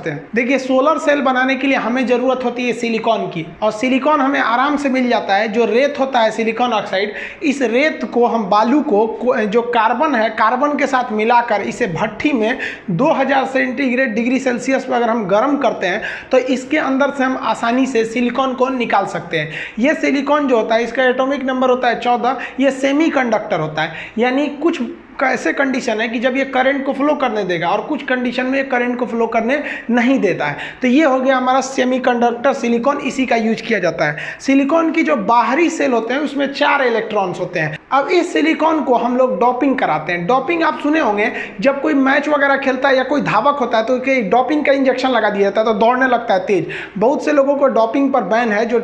समझते हैं। देखिए, सोलर सेल बनाने के लिए हमें ज़रूरत होती है सिलिकॉन की, और सिलिकॉन हमें आराम से मिल जाता है। जो रेत होता है सिलिकॉन ऑक्साइड, इस रेत को हम बालू को जो कार्बन है, कार्बन के साथ मिलाकर इसे भट्ठी में 2000 सेंटीग्रेड डिग्री सेल्सियस पर अगर हम गर्म करते हैं तो इसके अंदर से हम आसानी से सिलिकॉन को निकाल सकते हैं। ये सिलिकॉन जो होता है, इसका एटॉमिक नंबर होता है 14। ये सेमीकंडक्टर होता है, यानी कुछ ऐसे कंडीशन है कि जब ये करंट को फ्लो करने देगा और कुछ कंडीशन में ये करंट को फ्लो करने नहीं देता है। तो ये हो गया हमारा सेमीकंडक्टर सिलिकॉन, इसी का यूज किया जाता है। सिलिकॉन की जो बाहरी सेल होते हैं उसमें 4 इलेक्ट्रॉन्स होते हैं। अब इस सिलिकॉन को हम लोग डोपिंग कराते हैं। डोपिंग आप सुने होंगे, जब कोई मैच वगैरह खेलता है या कोई धावक होता है तो डोपिंग का इंजेक्शन लगा दिया जाता है तो दौड़ने लगता है तेज। बहुत से लोगों को डोपिंग पर बैन है, जो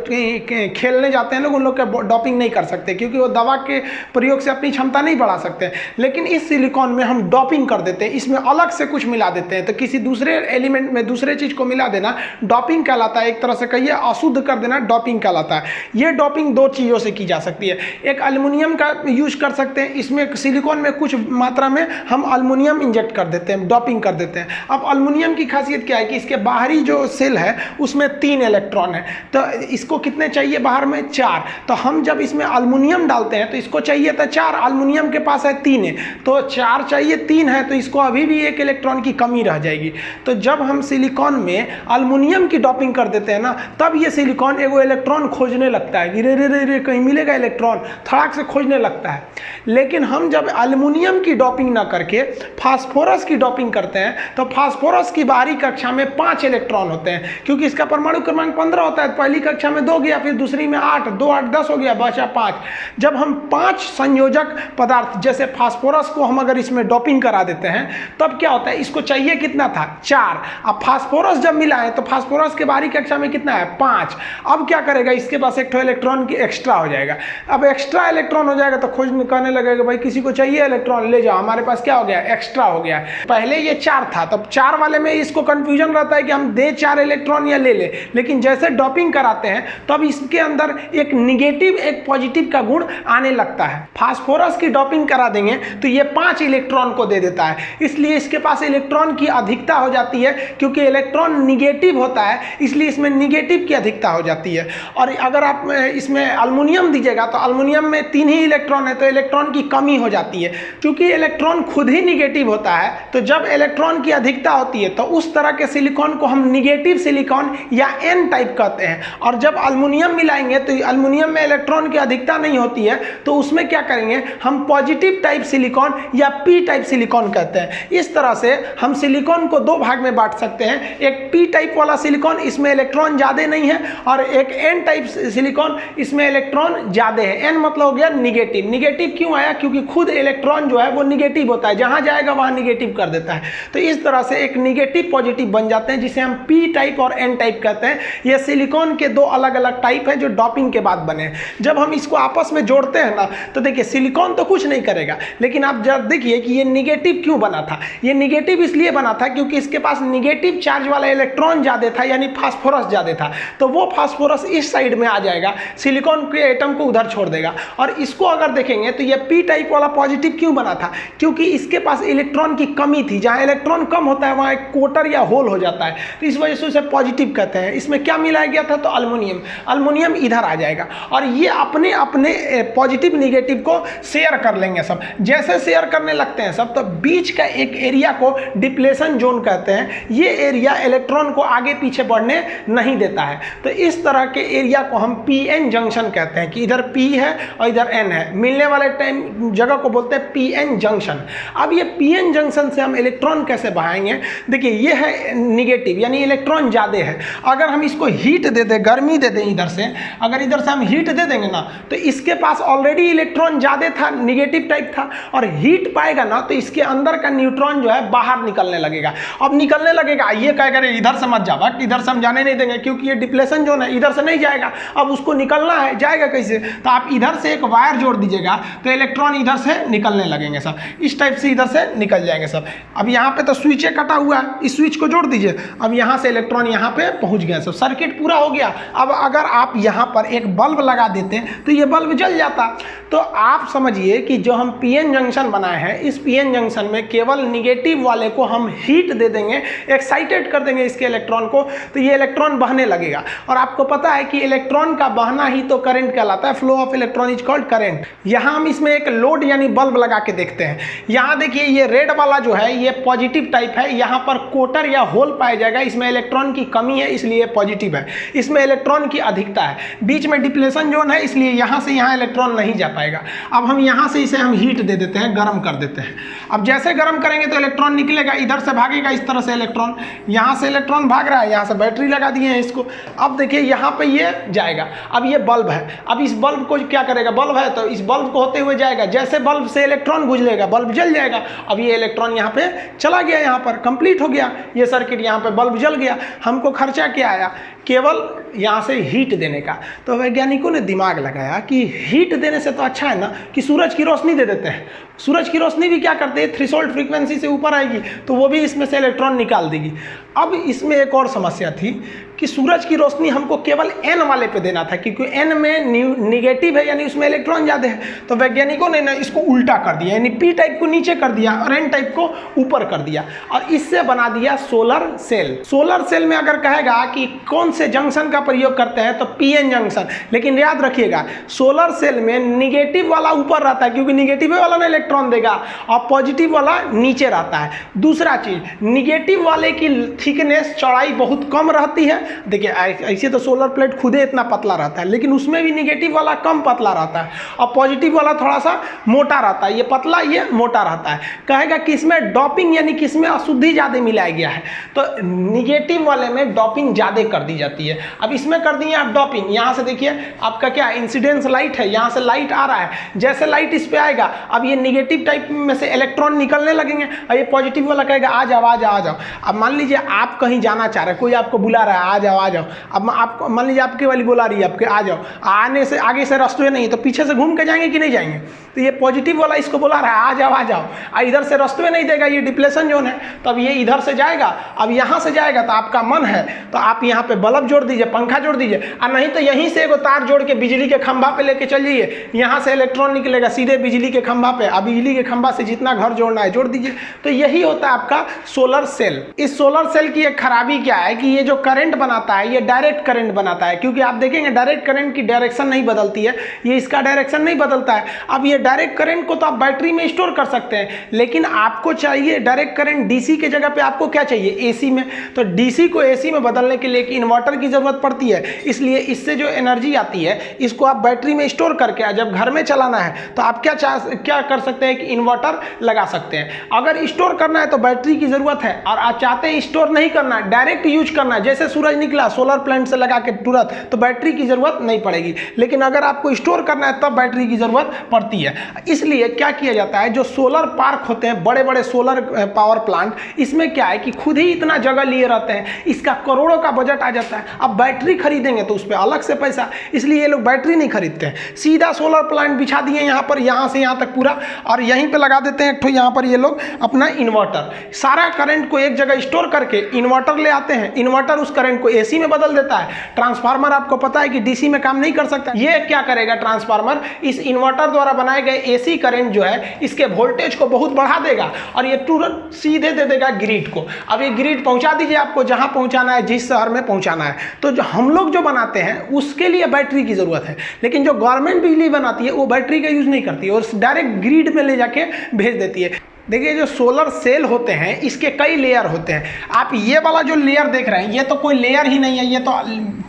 खेलने जाते हैं लोग, उन लोग का डोपिंग नहीं कर सकते क्योंकि वो दवा के प्रयोग से अपनी क्षमता नहीं बढ़ा सकते। लेकिन इस सिलिकॉन में हम डोपिंग कर देते हैं, इसमें अलग से कुछ मिला देते हैं। तो किसी दूसरे एलिमेंट में दूसरे चीज को मिला देना डोपिंग कहलाता है। एक तरह से कहिए अशुद्ध कर देना डोपिंग कहलाता है। यह डोपिंग 2 चीज़ों से की जा सकती है। एक एल्युमिनियम का यूज कर सकते हैं, इसमें सिलिकॉन में कुछ मात्रा में हम एल्युमिनियम इंजेक्ट कर देते हैं, डोपिंग कर देते हैं। अब एल्युमिनियम की खासियत क्या है कि इसके बाहरी जो सेल है उसमें 3 इलेक्ट्रॉन है, तो इसको कितने चाहिए बाहर में? 4। तो हम जब इसमें एल्युमिनियम डालते हैं तो इसको चाहिए था 4, एल्युमिनियम के पास है 3 है, तो 4 चाहिए, 3 है, तो इसको अभी भी 1 इलेक्ट्रॉन की कमी रह जाएगी। तो जब हम सिलिकॉन में एल्युमिनियम की डोपिंग कर देते हैं ना, तब ये सिलिकॉन एगो इलेक्ट्रॉन खोजने लगता है, रे रे रे रे कहीं मिलेगा इलेक्ट्रॉन, थड़ाक से खोजने लगता है। लेकिन हम जब एल्युमिनियम की डोपिंग ना करके फास्फोरस की डोपिंग करते हैं तो फास्फोरस की बाहरी कक्षा में 5 इलेक्ट्रॉन होते हैं, क्योंकि इसका परमाणु क्रमांक 15 होता है। पहली कक्षा में 2 गया, फिर दूसरी में 8, 2 8 10 हो गया, बचा 5। जब हम 5 संयोजक पदार्थ जैसे फास्फोरस को हम अगर इसमें डोपिंग करा देते हैं तब क्या होता है? इसको चाहिए कितना था? 4। अब फास्फोरस जब मिला है तो फास्फोरस के बाहरी कक्षा में कितना है? 5। अब क्या करेगा? इसके पास एक इलेक्ट्रॉन की एक्स्ट्रा हो जाएगा। अब एक्स्ट्रा इलेक्ट्रॉन हो जाएगा तो खोज कहने लगेगा भाई किसी को चाहिए इलेक्ट्रॉन, ले जाओ, हमारे पास क्या हो गया? एक्स्ट्रा हो गया। पहले ये 4 था, तब 4 वाले में इसको कंफ्यूजन रहता है कि हम दे 4 इलेक्ट्रॉन या ले ले, लेकिन जैसे डोपिंग कराते हैं तब इसके अंदर एक निगेटिव एक पॉजिटिव का गुण आने लगता है। फास्फोरस की डोपिंग करा देंगे तो ये 5 इलेक्ट्रॉन को दे देता है, इसलिए इसके पास इलेक्ट्रॉन की अधिकता हो जाती है। क्योंकि इलेक्ट्रॉन निगेटिव होता है इसलिए इसमें निगेटिव की अधिकता हो जाती है। और अगर आप इसमें एल्युमिनियम दीजिएगा तो एल्युमिनियम में 3 ही इलेक्ट्रॉन है तो इलेक्ट्रॉन की कमी हो जाती है। क्योंकि इलेक्ट्रॉन खुद ही निगेटिव होता है तो जब इलेक्ट्रॉन की अधिकता होती है तो उस तरह के सिलिकॉन को हम निगेटिव सिलिकॉन या एन टाइप कहते हैं। और जब एल्युमिनियम मिलाएंगे तो एल्युमिनियम में इलेक्ट्रॉन की अधिकता नहीं होती है तो उसमें क्या करेंगे? हम पॉजिटिव टाइप सिलिकॉन या पी टाइप सिलिकॉन कहते हैं। इस तरह से हम सिलिकॉन को 2 भाग में बांट सकते हैं। एक पी टाइप वाला सिलिकॉन, इसमें इलेक्ट्रॉन ज्यादा नहीं है, और एक एन टाइप सिलिकॉन, इसमें इलेक्ट्रॉन ज्यादा है। एन मतलब हो गया निगेटिव। निगेटिव क्यों आया? क्योंकि खुद इलेक्ट्रॉन जो है वो निगेटिव होता है, जहां जाएगा वहां निगेटिव कर देता है। तो इस तरह से एक निगेटिव पॉजिटिव बन जाते हैं जिसे हम पी टाइप और एन टाइप कहते हैं। ये सिलिकॉन के 2 अलग अलग टाइप है जो डोपिंग के बाद बने। जब हम इसको आपस में जोड़ते हैं ना तो देखिए सिलिकॉन तो कुछ नहीं करेगा, लेकिन आप जब देखिए कि ये निगेटिव क्यों बना था। ये निगेटिव इसलिए बना था क्योंकि इसके पास निगेटिव चार्ज वाला इलेक्ट्रॉन ज्यादा था, यानी फास्फोरस ज्यादा था। तो वो फास्फोरस इस साइड में आ जाएगा, सिलिकॉन के एटम को उधर छोड़ देगा। और इसको अगर देखेंगे तो ये पी टाइप वाला पॉजिटिव क्यों बना था? क्योंकि इसके पास इलेक्ट्रॉन की कमी थी। जहां इलेक्ट्रॉन कम होता है वहां एक कोटर या होल हो जाता है, तो इस वजह से उसे पॉजिटिव कहते हैं। इसमें क्या मिलाया गया था? तो एल्युमिनियम। एल्युमिनियम इधर आ जाएगा और ये अपने अपने पॉजिटिव निगेटिव को शेयर कर लेंगे सब। जैसे शेयर करने लगते हैं सब तो बीच का एक एरिया को डिप्लेशन जोन कहते हैं। ये एरिया इलेक्ट्रॉन को आगे पीछे बढ़ने नहीं देता है। तो इस तरह के एरिया को हम पी एन जंक्शन कहते हैं कि इधर पी है और इधर एन है, मिलने वाले टाइम जगह को बोलते हैं पी एन जंक्शन। अब ये पी एन जंक्शन से हम इलेक्ट्रॉन कैसे बहाएंगे? देखिए ये है निगेटिव, यानी इलेक्ट्रॉन ज्यादा है। अगर हम इसको हीट दे दें, गर्मी दे दें इधर से, अगर इधर से हम हीट दे देंगे ना तो इसके पास ऑलरेडी इलेक्ट्रॉन ज्यादा था, निगेटिव टाइप था, और हीट पाएगा ना तो इसके अंदर का न्यूट्रॉन जो है बाहर निकलने लगेगा। अब निकलने लगेगा, ये क्या करे? इधर से मत जा, बट इधर से हम जाने नहीं देंगे क्योंकि ये डिप्लेशन जोन है, इधर से नहीं जाएगा। अब उसको निकलना है, जाएगा कैसे? तो आप इधर से एक वायर जोड़ जोड़ दीजिएगा तो इलेक्ट्रॉन इधर से निकलने लगेंगे सब, इस टाइप से इधर से निकल जाएंगे सब। अब यहाँ पे तो स्विच कटा हुआ है, इस स्विच को जोड़ दीजिए, अब यहाँ से इलेक्ट्रॉन यहाँ पे पहुँच गया सब, सर्किट पूरा हो गया। अब अगर आप यहाँ पर एक बल्ब लगा देते तो ये बल्ब जल जाता। तो आप समझिए कि जो हम पीएन जंक्शन बनाए हैं, इस पीएन जंक्शन में केवल निगेटिव वाले को हम हीट दे देंगे, एक्साइटेड कर देंगे इसके इलेक्ट्रॉन को, तो ये इलेक्ट्रॉन बहने लगेगा। और आपको पता है कि इलेक्ट्रॉन का बहना ही तो करंट कहलाता है, flow of electron is called current. यहाँ हम इसमें एक लोड यानी बल्ब लगा के देखते हैं। यहाँ देखिए ये रेड वाला जो है ये पॉजिटिव टाइप है, यहाँ पर कोटर या होल पाया जाएगा, इसमें इलेक्ट्रॉन की कमी है इसलिए पॉजिटिव है, इसमें इलेक्ट्रॉन की अधिकता है, बीच में डिप्लेशन जोन है इसलिए यहाँ से यहाँ इलेक्ट्रॉन नहीं जा पाएगा। अब हम यहाँ से इसे हम हीट दे देते हैं, गर्म कर देते हैं। अब जैसे गर्म करेंगे तो इलेक्ट्रॉन निकलेगा, इधर से भागेगा इस तरह से इलेक्ट्रॉन, यहाँ से इलेक्ट्रॉन भाग रहा है, यहाँ से बैटरी लगा दिए हैं इसको। अब देखिए यहाँ पे ये जाएगा, अब ये बल्ब है, अब इस बल्ब को क्या करेगा, बल्ब है तो इस बल्ब को होते हुए जाएगा, जैसे बल्ब से इलेक्ट्रॉन गुजरेगा बल्ब जल जाएगा। अब ये इलेक्ट्रॉन यहाँ पे चला गया, यहाँ पर कंप्लीट हो गया ये सर्किट, यहाँ पे बल्ब जल गया। हमको खर्चा क्या आया, केवल यहाँ से हीट देने का। तो वैज्ञानिकों ने दिमाग लगाया कि हीट देने से तो अच्छा है ना कि सूरज की रोशनी दे देते हैं। सूरज की रोशनी भी क्या करते हैं, थ्रेशोल्ड फ्रीक्वेंसी से ऊपर आएगी तो वो भी इसमें से इलेक्ट्रॉन निकाल देगी। अब इसमें एक और समस्या थी कि सूरज की रोशनी हमको केवल एन वाले पे देना था, क्योंकि एन में निगेटिव है यानी उसमें इलेक्ट्रॉन ज़्यादा है। तो वैज्ञानिकों ने ना इसको उल्टा कर दिया, यानी पी टाइप को नीचे कर दिया और एन टाइप को ऊपर कर दिया, और इससे बना दिया सोलर सेल। सोलर सेल में अगर कहेगा कि कौन से जंक्शन का प्रयोग करते हैं तो पीएन जंक्शन, लेकिन याद रखिएगा सोलर सेल में निगेटिव वाला ऊपर रहता है क्योंकि निगेटिव वाला ना इलेक्ट्रॉन देगा, और पॉजिटिव वाला नीचे रहता है। दूसरा चीज, निगेटिव वाले की थिकनेस चौड़ाई बहुत कम रहती है। देखिए ऐसे तो सोलर प्लेट खुदे इतना पतला रहता है, लेकिन उसमें भी निगेटिव वाला कम पतला रहता है और पॉजिटिव वाला थोड़ा सा मोटा रहता है, ये पतला ये मोटा रहता है। कहेगा कि इसमें डॉपिंग यानी कि इसमें अशुद्धि ज़्यादा मिलाया गया है, तो निगेटिव वाले में डॉपिंग ज़्यादा कर दी जाती है। अब इसमें कर दिए आप डॉपिंग, यहाँ से देखिए आपका क्या इंसिडेंस लाइट है, यहाँ से लाइट आ रहा है, जैसे लाइट इस पे आएगा अब ये निगेटिव टाइप में से इलेक्ट्रॉन निकलने लगेंगे और ये पॉजिटिव वाला कहेगा आ जाओ आ जाओ आ जाओ। अब मान लीजिए आप कहीं जाना चाह रहे हैं, कोई आपको बुला रहा है आ जाओ आ जाओ, अब आप मान लीजिए आपके वाली बुला रही है आपके आ जाओ, आने से आगे से रास्ते नहीं तो पीछे से घूम के जाएंगे कि नहीं जाएंगे, तो ये पॉजिटिव वाला इसको बुला रहा है आ जाओ, इधर से रास्ते नहीं देगा, ये डिप्लेशन जोन है, तो अब ये इधर से जाएगा। अब यहाँ से जाएगा तो आपका मन है तो आप यहाँ पे बल्ब जोड़ दीजिए, पंखा जोड़ दीजिए, और नहीं तो यहीं से एगो तार जोड़ के बिजली के खंभा पे लेके चल जाइए, यहाँ से इलेक्ट्रॉन निकलेगा सीधे बिजली के खंभा पे, अब बिजली के खंभा से जितना घर जोड़ना है जोड़ दीजिए। तो यही होता है आपका सोलर सेल। इस सोलर सेल की एक खराबी क्या है कि ये जो करंट बनाता है ये डायरेक्ट करंट बनाता है, क्योंकि आप देखेंगे डायरेक्ट करंट की डायरेक्शन नहीं बदलती है, ये इसका डायरेक्शन नहीं बदलता है। अब ये डायरेक्ट करंट को तो आप बैटरी में स्टोर कर सकते हैं, लेकिन आपको चाहिए डायरेक्ट करंट डीसी के जगह पे आपको क्या चाहिए, एसी में। तो डीसी को एसी में बदलने के लिए एक इन्वर्टर की जरूरत पड़ती है, इसलिए इससे जो एनर्जी आती है इसको आप बैटरी में स्टोर करके जब घर में चलाना है तो आप क्या कर सकते हैं कि इन्वर्टर लगा सकते हैं। अगर स्टोर करना है तो बैटरी की जरूरत है, और आप चाहते हैं स्टोर नहीं करना डायरेक्ट यूज करना है, जैसे सूरज निकला सोलर प्लांट से लगा के तुरंत, तो बैटरी की जरूरत नहीं पड़ेगी। लेकिन अगर आपको स्टोर करना है तब बैटरी की जरूरत पड़ती है। इसलिए क्या किया जाता है, जो सोलर पार्क होते हैं बड़े बड़े सोलर पावर प्लांट, इसमें क्या है कि खुद ही इतना जगह लिए रहते हैं, इसका करोड़ों का बजट आ जाता है। अब बैटरी खरीदेंगे तो उस पर अलग से पैसा, इसलिए ये लोग बैटरी नहीं खरीदते हैं, सीधा सोलर प्लांट बिछा दिए यहाँ पर, यहाँ से यहाँ तक पूरा, और यहीं पे लगा देते हैं एक ठो यहाँ पर ये लोग अपना इन्वर्टर। सारा करंट को एक जगह स्टोर करके इन्वर्टर ले आते हैं, इन्वर्टर उस करंट को एसी में बदल देता है। ट्रांसफार्मर आपको पता है कि डीसी में काम नहीं कर सकता, ये क्या करेगा ट्रांसफार्मर, इस इन्वर्टर द्वारा बनाए गए एसी करंट जो है इसके वोल्टेज को बहुत बढ़ा देगा और ये तुरंत सीधे दे देगा ग्रिड को। अब ये ग्रिड पहुंचा दीजिए आपको जहां पहुंचाना है, जिस शहर में पहुंचाना है। तो जो हम लोग जो बनाते हैं उसके लिए बैटरी की जरूरत है, लेकिन जो गवर्नमेंट बिजली बनाती है वो बैटरी का यूज नहीं करती है और डायरेक्ट ग्रिड में ले जाके भेज देती है। देखिए जो सोलर सेल होते हैं इसके कई लेयर होते हैं। आप ये वाला जो लेयर देख रहे हैं ये तो कोई लेयर ही नहीं है, ये तो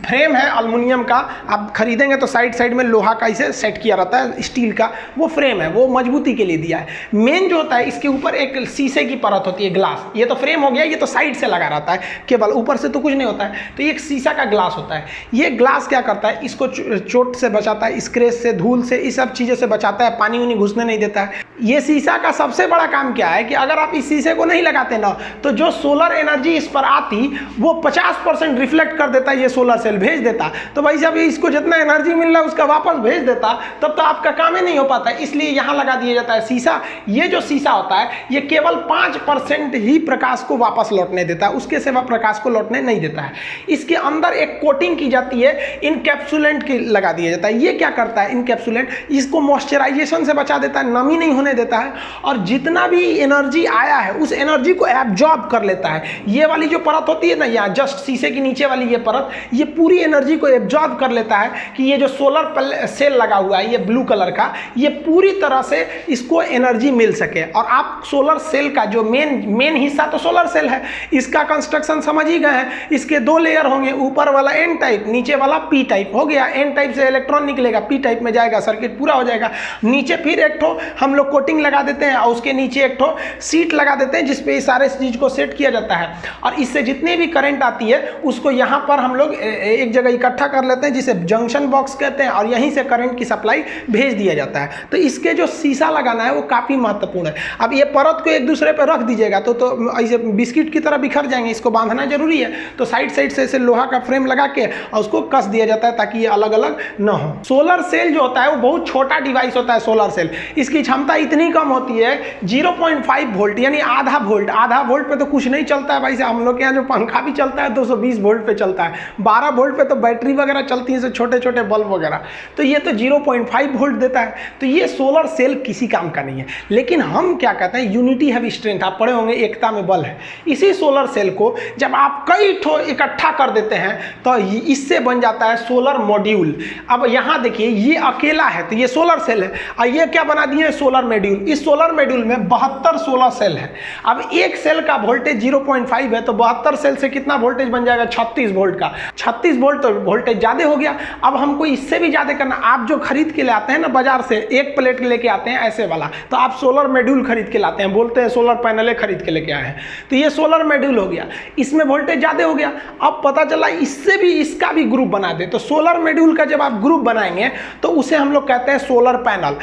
फ्रेम है एल्युमिनियम का। आप खरीदेंगे तो साइड साइड में लोहा का इसे सेट किया रहता है, स्टील का वो फ्रेम है, वो मजबूती के लिए दिया है। मेन जो होता है इसके ऊपर एक शीशे की परत होती है, ग्लास। ये तो फ्रेम हो गया, ये तो साइड से लगा रहता है केवल, ऊपर से तो कुछ नहीं होता है। तो ये एक शीशा का ग्लास होता है। ये ग्लास क्या करता है, इसको चोट से बचाता है, स्क्रैच से, धूल से, इस सब चीज़ों से बचाता है, पानी उनी घुसने नहीं देता है। ये शीशा का सबसे बड़ा काम काम क्या है कि अगर आप इस शीशे को नहीं लगाते ना तो जो सोलर एनर्जी इस पर आती वो 50% रिफ्लेक्ट कर देता, ये सोलर सेल भेज देता। तो भाई जब इसको जितना एनर्जी मिल रहा है उसका वापस भेज देता, तब तो आपका काम ही नहीं हो पाता। इसलिए यहाँ लगा दिया जाता है शीशा। ये जो शीशा होता है ये केवल 5% ही प्रकाश को वापस लौटने देता है, उसके सिवा प्रकाश को लौटने नहीं देता है। इसके अंदर एक कोटिंग की जाती है, इनकैप्सुलेंट की लगा दिया जाता है। ये क्या करता है इनकैप्सुलेंट, इसको मॉइस्चराइजेशन से बचा देता है, नमी नहीं होने देता है, और जितना भी एनर्जी आया है उस एनर्जी को एब्जॉर्ब कर लेता है। ये वाली जो परत होती है ना, यहाँ जस्ट शीशे के नीचे वाली ये परत, ये पूरी एनर्जी को एब्जॉर्ब कर लेता है कि ये जो सोलर सेल लगा हुआ है ये ब्लू कलर का, ये पूरी तरह से इसको एनर्जी मिल सके। और आप सोलर सेल का जो मेन हिस्सा तो सोलर सेल है, इसका कंस्ट्रक्शन समझ ही गए हैं। इसके दो लेयर होंगे, ऊपर वाला एन टाइप, नीचे वाला पी टाइप। हो गया, एन टाइप से इलेक्ट्रॉन निकलेगा, पी टाइप में जाएगा, सर्किट पूरा हो जाएगा। नीचे फिर एक ठो हम लोग कोटिंग लगा देते हैं और उसके नीचे एक ठो सीट लगा देते हैं जिसपे इस सारे चीज को सेट किया जाता है। और इससे जितनी भी करंट आती है उसको यहाँ पर हम लोग एक जगह इकट्ठा कर लेते हैं जिसे जंक्शन बॉक्स कहते हैं, और यहीं से करंट की सप्लाई भेज दिया जाता है। तो इसके जो शीशा लगाना है वो काफ़ी महत्वपूर्ण है। अब ये परत को एक दूसरे पर रख दीजिएगा तो ऐसे बिस्किट की तरह बिखर जाएंगे, इसको बांधना जरूरी है। तो साइड साइड से ऐसे लोहा का फ्रेम लगा के और उसको कस दिया जाता है ताकि ये अलग अलग न हो। सोलर सेल जो होता है वो बहुत छोटा डिवाइस होता है। सोलर सेल, इसकी क्षमता इतनी कम होती है 0.5 वोल्ट, यानी आधा वोल्ट। आधा वोल्ट पे तो कुछ नहीं चलता है भाई साहब, हम लोग के यहाँ जो पंखा भी चलता है 220 वोल्ट पे चलता है, 12 वोल्ट पे तो बैटरी वगैरह चलती है, छोटे छोटे बल्ब वगैरह। तो ये तो 0.5 वोल्ट देता है। तो ये सोलर सेल किसी काम का नहीं है। लेकिन हम क्या कहते हैं, यूनिटी हैव स्ट्रेंथ, आप पढ़े होंगे, एकता में बल है। इसी सोलर सेल को जब आप कई ठो इकट्ठा कर देते हैं तो इससे बन जाता है सोलर मॉड्यूल। अब यहाँ देखिए ये अकेला है तो ये सोलर सेल है, और ये क्या बना दिए है, सोलर मॉड्यूल। इस सोलर मॉड्यूल में 72 सोलर सेल है। अब एक सेल का वोल्टेज 0.5 है तो 72 सेल से कितना वोल्टेज बन जाएगा, 36 वोल्ट का। 36 वोल्ट तो वोल्टेज ज़्यादा हो गया। अब हमको इससे भी ज़्यादा करना, आप जो खरीद के लाते हैं ना बाजार से, एक प्लेट लेके आते हैं ऐसे वाला, तो आप सोलर मॉड्यूल खरीद के लाते हैं, बोलते हैं सोलर पैनल खरीद के लेके आए हैं। तो ये सोलर मॉड्यूल हो गया, इसमें वोल्टेज ज़्यादा हो गया। अब पता चला इससे भी इसका भी ग्रुप बना दे, तो सोलर मॉड्यूल का जब आप ग्रुप बनाएंगे तो उसे हम लोग कहते हैं सोलर पैनल।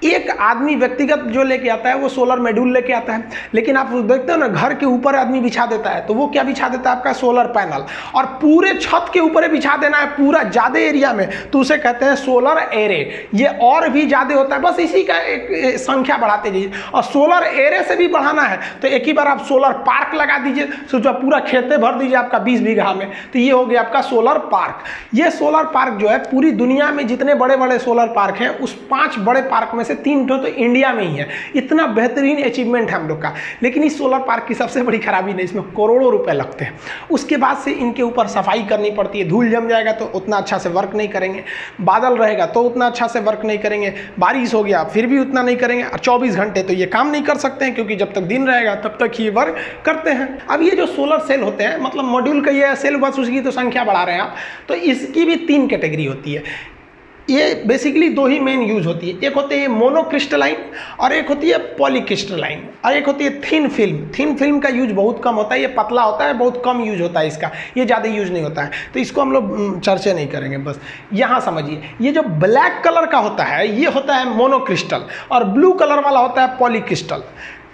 एक आदमी व्यक्तिगत जो लेके आता है वो सोलर मॉड्यूल लेके आता है, लेकिन आप देखते हो ना घर के ऊपर आदमी बिछा देता है, तो वो क्या बिछा देता है, आपका सोलर पैनल। और पूरे छत के ऊपर बिछा देना है पूरा ज़्यादा एरिया में, तो उसे कहते हैं सोलर एरे। ये और भी ज़्यादा होता है, बस इसी का एक संख्या बढ़ाते जाइए। और सोलर एरे से भी बढ़ाना है तो एक ही बार आप सोलर पार्क लगा दीजिए, सोचो पूरा खेते भर दीजिए आपका 20 बीघा में, तो ये हो गया आपका सोलर पार्क। ये सोलर पार्क जो है पूरी दुनिया में जितने बड़े बड़े सोलर पार्क हैं उस 5 बड़े पार्क में से 3 तो इंडिया में ही है। इतना बेहतरीन अचीवमेंट है हम लोग का। लेकिन इस सोलर पार्क की सबसे बड़ी खराबी नहीं, इसमें करोड़ों रुपए लगते हैं। उसके बाद से इनके ऊपर सफाई करनी पड़ती है, धूल जम जाएगा तो उतना अच्छा से वर्क नहीं करेंगे, बादल रहेगा तो उतना अच्छा से वर्क नहीं करेंगे, बारिश हो गया फिर भी उतना नहीं करेंगे, और 24 घंटे तो ये काम नहीं कर सकते हैं क्योंकि जब तक दिन रहेगा तब तक ही वर्क करते हैं। अब ये जो सोलर सेल होते हैं, मतलब मॉड्यूल का ये सेल, बस उसकी तो संख्या बढ़ा रहे हैं आप, तो इसकी भी 3 कैटेगरी होती है। ये बेसिकली 2 ही मेन यूज होती है, एक होती है मोनोक्रिस्टलाइन और एक होती है पॉलीक्रिस्टलाइन, और एक होती है थिन फिल्म। थिन फिल्म का यूज बहुत कम होता है, ये पतला होता है, बहुत कम यूज होता है इसका, ये ज़्यादा यूज नहीं होता है, तो इसको हम लोग चर्चा नहीं करेंगे। बस यहाँ समझिए, ये जो ब्लैक कलर का होता है ये होता है मोनोक्रिस्टल, और ब्लू कलर वाला होता है पॉलीक्रिस्टल।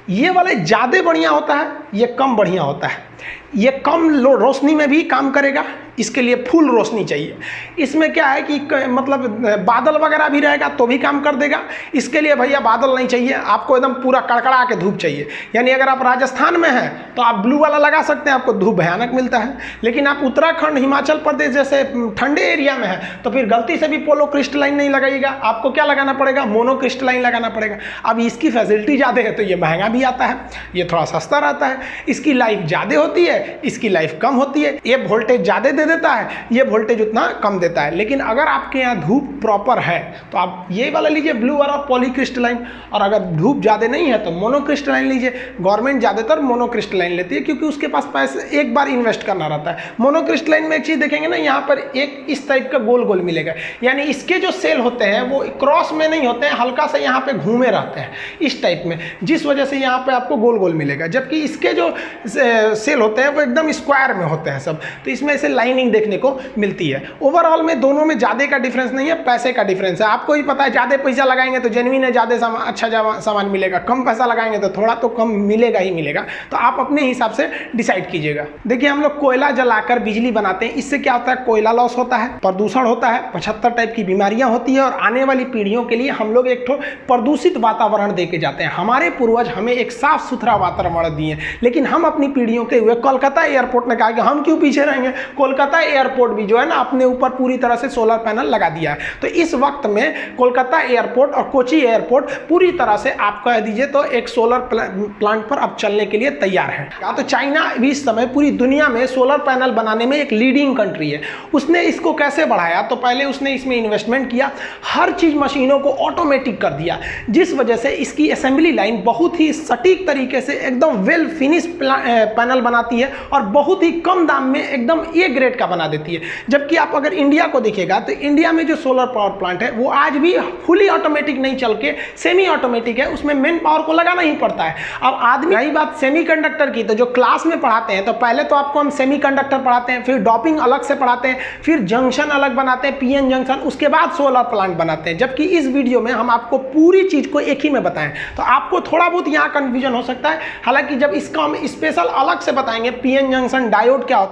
ये वाले ज़्यादा बढ़िया होता है, ये कम बढ़िया होता है। ये कम रोशनी में भी काम करेगा, इसके लिए फुल रोशनी चाहिए। इसमें क्या है कि मतलब बादल वगैरह भी रहेगा तो भी काम कर देगा। इसके लिए भैया बादल नहीं चाहिए, आपको एकदम पूरा कड़कड़ा के धूप चाहिए। यानी अगर आप राजस्थान में हैं तो आप ब्लू वाला लगा सकते हैं, आपको धूप भयानक मिलता है। लेकिन आप उत्तराखंड, हिमाचल प्रदेश जैसे ठंडे एरिया में हैं तो फिर गलती से भी पोलो क्रिस्टलाइन नहीं लगाइएगा, आपको क्या लगाना पड़ेगा, मोनो क्रिस्टलाइन लगाना पड़ेगा। अब इसकी फैसिलिटी ज़्यादा है तो ये महंगा भी आता है, ये थोड़ा सस्ता रहता है। इसकी लाइफ ज़्यादा होती है, इसकी लाइफ कम होती है। ये वोल्टेज ज़्यादा दे देता है, ये वोल्टेज उतना कम देता है। लेकिन अगर आपके यहाँ धूप प्रॉपर है तो आप ये वाला लीजिए, ब्लू वाला पॉलीक्रिस्टलाइन, और अगर धूप ज़्यादा नहीं है तो मोनोक्रिस्टलाइन लीजिए। गवर्नमेंट ज़्यादातर मोनोक्रिस्टलाइन लेती है क्योंकि उसके पास पैसे एक बार इन्वेस्ट करना रहता है। मोनोक्रिस्टलाइन में एक चीज़ देखेंगे ना, यहाँ पर एक इस टाइप का गोल गोल मिलेगा, यानी इसके जो सेल होते हैं वो क्रॉस में नहीं होते हैं, हल्का सा यहाँ पे घूमे रहते हैं इस टाइप में, जिस वजह से यहाँ पे आपको गोल गोल मिलेगा। जबकि इसके जो सेल होते हैं शेप एकदम स्क्वायर में होते हैं सब, तो इसमें ऐसे लाइनिंग देखने को मिलती है। ओवरऑल में दोनों में ज़्यादा का डिफरेंस नहीं है, पैसे का डिफरेंस है। आपको ही पता है ज़्यादा पैसा लगाएंगे तो जेन्युइन है, ज़्यादा अच्छा सामान मिलेगा, कम पैसा लगाएंगे तो थोड़ा तो कम मिलेगा ही मिलेगा। तो आप अपने हिसाब से डिसाइड कीजिएगा। देखिए हम लोग कोयला जलाकर बिजली बनाते हैं, इससे क्या होता है, कोयला लॉस होता है, प्रदूषण होता है, 75 टाइप की बीमारियां होती है और आने वाली पीढ़ियों के लिए हम लोग एक प्रदूषित वातावरण दे के जाते हैं। हमारे पूर्वज हमें एक साफ सुथरा वातावरण दिए, लेकिन हम अपनी पीढ़ियों के हुए कोलकाता एयरपोर्ट ने कहा कि हम क्यों पीछे रहेंगे, कोलकाता एयरपोर्ट भी जो है ना अपने ऊपर पूरी तरह से सोलर पैनल लगा दिया है। तो इस वक्त में कोलकाता एयरपोर्ट और कोची एयरपोर्ट पूरी तरह से आप कह दीजिए तो एक सोलर प्लांट पर अब चलने के लिए तैयार है। तो चाइना भी इस समय पूरी दुनिया में सोलर पैनल बनाने में एक लीडिंग कंट्री है। उसने इसको कैसे बढ़ाया, तो पहले उसने इसमें इन्वेस्टमेंट किया, हर चीज मशीनों को ऑटोमेटिक कर दिया, जिस वजह से इसकी असेंबली लाइन बहुत ही सटीक तरीके से एकदम वेल फिनिश पैनल बनाती है और बहुत ही कम दाम में एकदम ए ग्रेड का बना देती है। जबकि आप अगर इंडिया को देखिएगा तो इंडिया में जो सोलर पावर प्लांट है वो आज भी फुली ऑटोमेटिक नहीं चल के सेमी ऑटोमेटिक है, उसमें मेन पावर को लगाना ही पड़ता है। अब आदमी, रही बात सेमीकंडक्टर की, तो जो क्लास में पढ़ाते हैं तो पहले तो आपको हम सेमीकंडक्टर पढ़ाते हैं, फिर डॉपिंग अलग से पढ़ाते हैं, फिर जंक्शन अलग बनाते हैं, पीएन जंक्शन, उसके बाद सोलर प्लांट बनाते हैं। जबकि इस वीडियो में हम आपको पूरी चीज को एक ही में बताएं, तो आपको थोड़ा बहुत यहाँ कंफ्यूजन हो सकता है। हालांकि जब इसका हम स्पेशल अलग से बताएंगे पीएन जंक्शन डायोड क्या होता है,